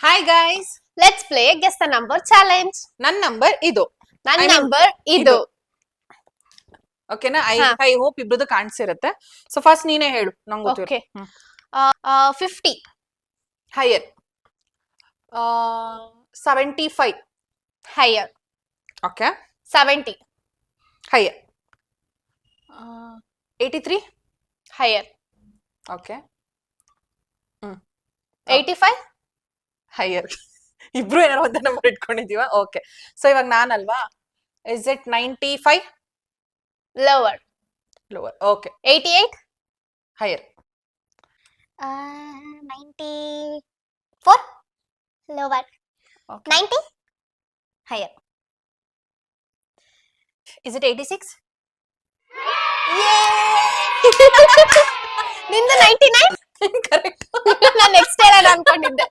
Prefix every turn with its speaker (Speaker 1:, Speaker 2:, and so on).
Speaker 1: Hi guys,
Speaker 2: let's play guess the number challenge.
Speaker 1: ನನ್ number ಇದು.
Speaker 2: ನನ್ನ
Speaker 1: I mean,
Speaker 2: ನಂಬರ್ ಇದು.
Speaker 1: ಓಕೆನಾ?
Speaker 2: ಹಾ.
Speaker 1: ಐ ಹೋಪ್ ಇಬ್ರದ್ದು ಕಾಣಿಸಿರುತ್ತೆ. ಸೊ ಫಸ್ಟ್ ನೀನೇ ಹೇಳು, ನಂಗೆ ಗೊತ್ತಿರೋ.
Speaker 2: Okay. 50.
Speaker 1: Higher. 75.
Speaker 2: Higher.
Speaker 1: Okay.
Speaker 2: 70.
Speaker 1: Higher. 83.
Speaker 2: Higher.
Speaker 1: Okay.
Speaker 2: 85.
Speaker 1: Higher. ಇಬ್ರು ಏನಾರು ಒಂದೇ ನಂಬರ್ ಇಟ್ಕೊಂಡಿದೀವ. ಓಕೆ. ಸೊ ಇವಾಗ ನಾನಲ್ವಾ? Is it 95?
Speaker 2: Lower.
Speaker 1: Lower. Okay.
Speaker 2: 88.
Speaker 1: Higher.
Speaker 2: 94. Lower. 90. Higher.
Speaker 1: Is it 86?
Speaker 2: ನಿಂದು 99.
Speaker 1: ಕರೆಕ್ಟ್.
Speaker 2: ನಾನು ನೆಕ್ಸ್ಟ್ ಹೇಳೋಣ ಅನ್ಕೊಂಡಿದ್ದೆ.